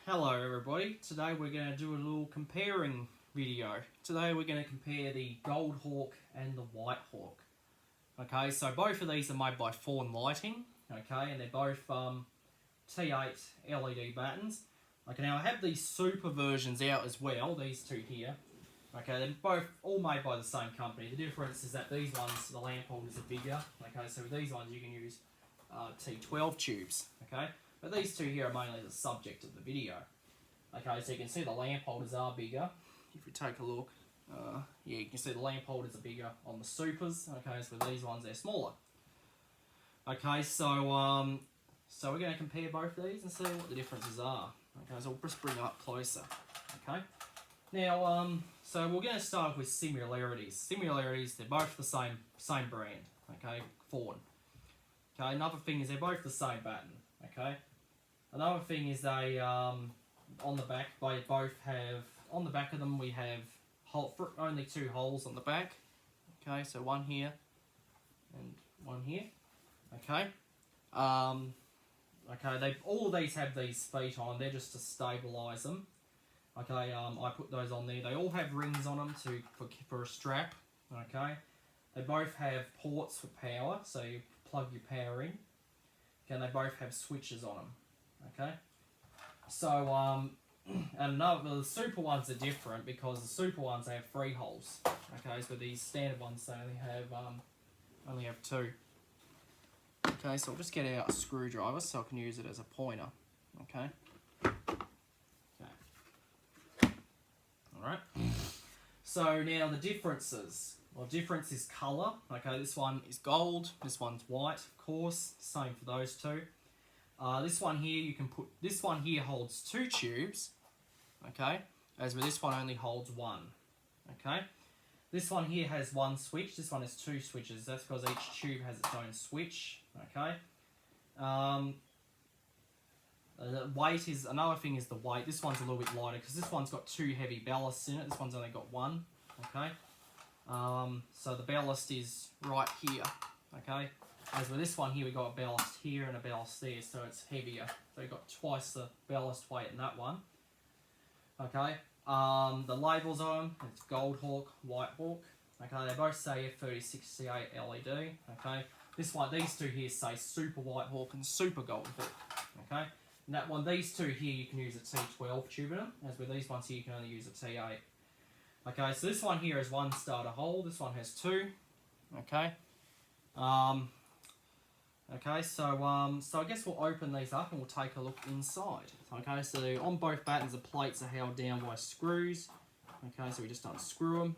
Hello everybody, today we're going to do a little comparing video. Today we're going to compare the Goldhawk and the whitehawk. Okay, so both of these are made by Fawn Lighting, okay, and they're both T8 LED buttons. Okay, now I have these super versions out as well, these two here. Okay, they're both all made by the same company. The difference is that these ones, the lamp holders are bigger. Okay, so with these ones you can use T12 tubes, okay. But these two here are mainly the subject of the video. Okay, so you can see the lamp holders are bigger. If you take a look, yeah, you can see the lamp holders are bigger on the supers. Okay, so with these ones they're smaller. Okay, so we're going to compare both of these and see what the differences are. Okay, so we'll just bring it up closer. Okay, now so we're going to start with similarities. Similarities, they're both the same brand. Okay, Fawn. Okay, another thing is they're both the same button. Okay. Another thing is they, on the back, they both have, on the back of them we have only two holes on the back. Okay, so one here and one here. Okay. Okay, all of these have these feet on, they're just to stabilise them. Okay, I put those on there. They all have rings on them for a strap. Okay. They both have ports for power, so you plug your power in. Okay, and they both have switches on them. Okay, so and the super ones are different because the super ones they have 3 holes. Okay, so these standard ones they only have 2. Okay, so I'll just get out a screwdriver so I can use it as a pointer. Okay. All right. So now the differences. Well, difference is colour. Okay, this one is gold. This one's white, of course. Same for those two. This one here, this one here holds 2 tubes, okay, as with this one only holds 1, okay. This one here has 1 switch, this one has 2 switches, that's because each tube has its own switch, okay. The weight is, another thing is the weight. This one's a little bit lighter because this one's got 2 heavy ballasts in it, this one's only got 1, okay. So the ballast is right here, okay. As with this one here, we've got a ballast here and a ballast there, so it's heavier. So you've got twice the ballast weight in that one. Okay. The labels on them, it's Goldhawk, whitehawk. Okay, they both say F36C8 LED. Okay. These two here say Super Whitehawk and Super Goldhawk. Okay. And that one, these two here, you can use a T12 tube in them. As with these ones here, you can only use a T8. Okay, so this one here has 1 starter hole. This one has 2. Okay. Okay, so I guess we'll open these up and we'll take a look inside. Okay, so on both buttons the plates are held down by screws. Okay, so we just unscrew them.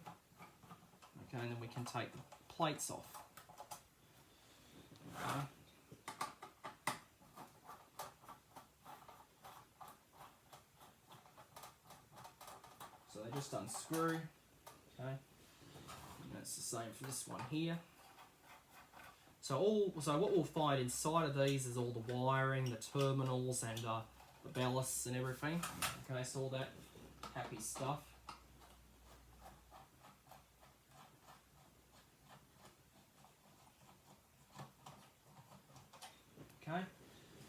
Okay, and then we can take the plates off. Okay. So they just unscrew. Okay, and that's the same for this one here. So what we'll find inside of these is all the wiring, the terminals, and the ballasts and everything. Okay, so all that happy stuff. Okay,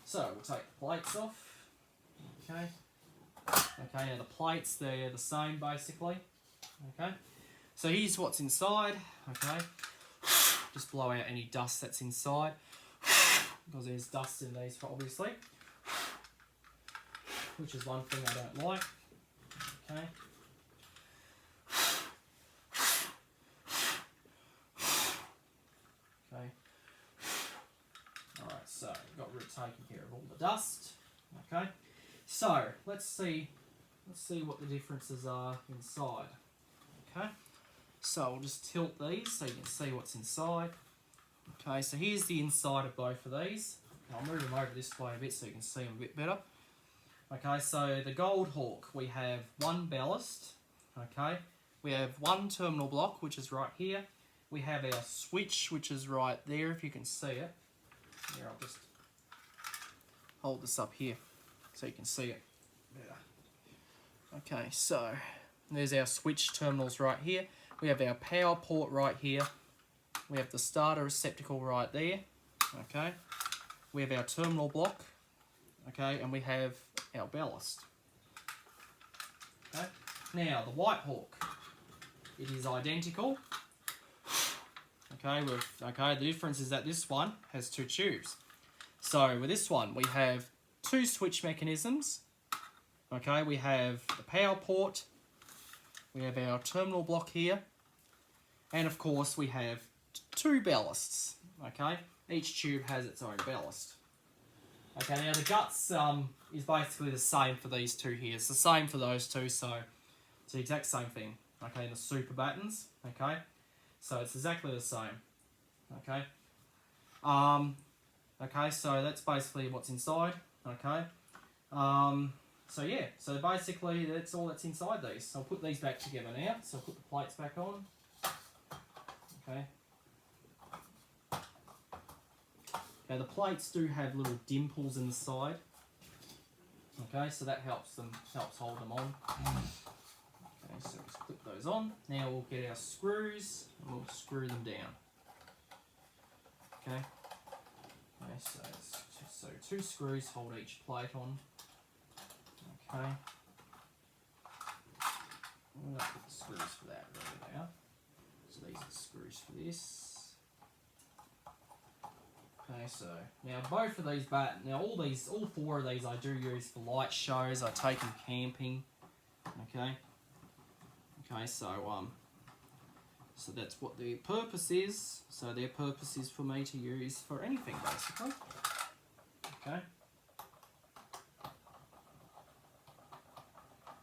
so we'll take the plates off. Okay. Okay, now the plates, they're the same basically. Okay, so here's what's inside. Okay. Just blow out any dust that's inside because there's dust in these obviously, which is one thing I don't like. Okay. Okay. Alright, so we've got taken care of all the dust. Okay. So let's see what the differences are inside. Okay. So I'll just tilt these so you can see what's inside. Okay, so here's the inside of both of these. I'll move them over this way a bit so you can see them a bit better. Okay, so the Goldhawk, we have 1 ballast. Okay, we have 1 terminal block, which is right here. We have our switch, which is right there, if you can see it. Here, I'll just hold this up here so you can see it. Yeah. Okay, so there's our switch terminals right here. We have our power port right here. We have the starter receptacle right there. Okay. We have our terminal block. Okay, and we have our ballast. Okay. Now the whitehawk, it is identical. Okay, the difference is that this one has 2 tubes. So with this one, we have 2 switch mechanisms. Okay, we have the power port, we have our terminal block here, and of course we have 2 ballasts. Okay, each tube has its own ballast. Okay, now the guts is basically the same for these 2 here. It's the same for those 2, so it's the exact same thing. Okay, the super battens. Okay, so it's exactly the same. Okay. Okay, so that's basically what's inside. Okay. So yeah, so basically that's all that's inside these. So I'll put these back together now. So I'll put the plates back on. Okay. Okay, the plates do have little dimples in the side. Okay, so that helps hold them on. Okay, so let's clip those on. Now we'll get our screws and we'll screw them down. Okay. Okay, so 2 screws hold each plate on. Okay. I'm going to put the screws for that right there. So these are the screws for this. Okay, so now both of these all 4 of these I do use for light shows. I take them camping. Okay. Okay, so that's what their purpose is. So their purpose is for me to use for anything basically. Okay.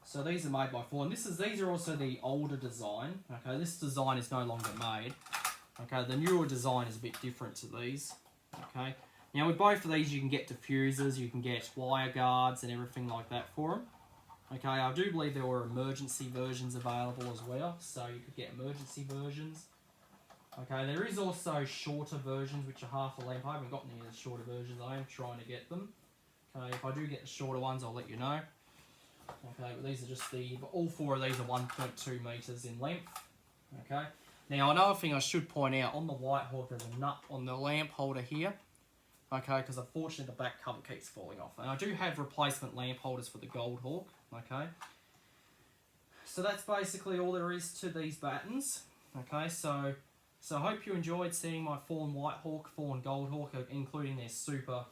So these are made by Ford. These are also the older design. Okay, this design is no longer made. Okay, the newer design is a bit different to these. Okay, now with both of these you can get diffusers, you can get wire guards and everything like that for them. Okay, I do believe there were emergency versions available as well, so you could get emergency versions. Okay, there is also shorter versions which are half a lamp. I haven't gotten any of the shorter versions, I am trying to get them. Okay, if I do get the shorter ones I'll let you know. Okay, but these are just all 4 of these are 1.2 metres in length. Okay. Now another thing I should point out, on the whitehawk there's a nut on the lamp holder here. Okay, because unfortunately the back cover keeps falling off. And I do have replacement lamp holders for the Goldhawk. Okay. So that's basically all there is to these battens. Okay, so I hope you enjoyed seeing my fawn whitehawk, fawn Goldhawk, including their super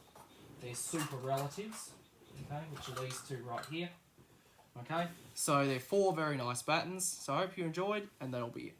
relatives. Okay, which are these 2 right here. Okay, so they're 4 very nice battens. So I hope you enjoyed, and that'll be it.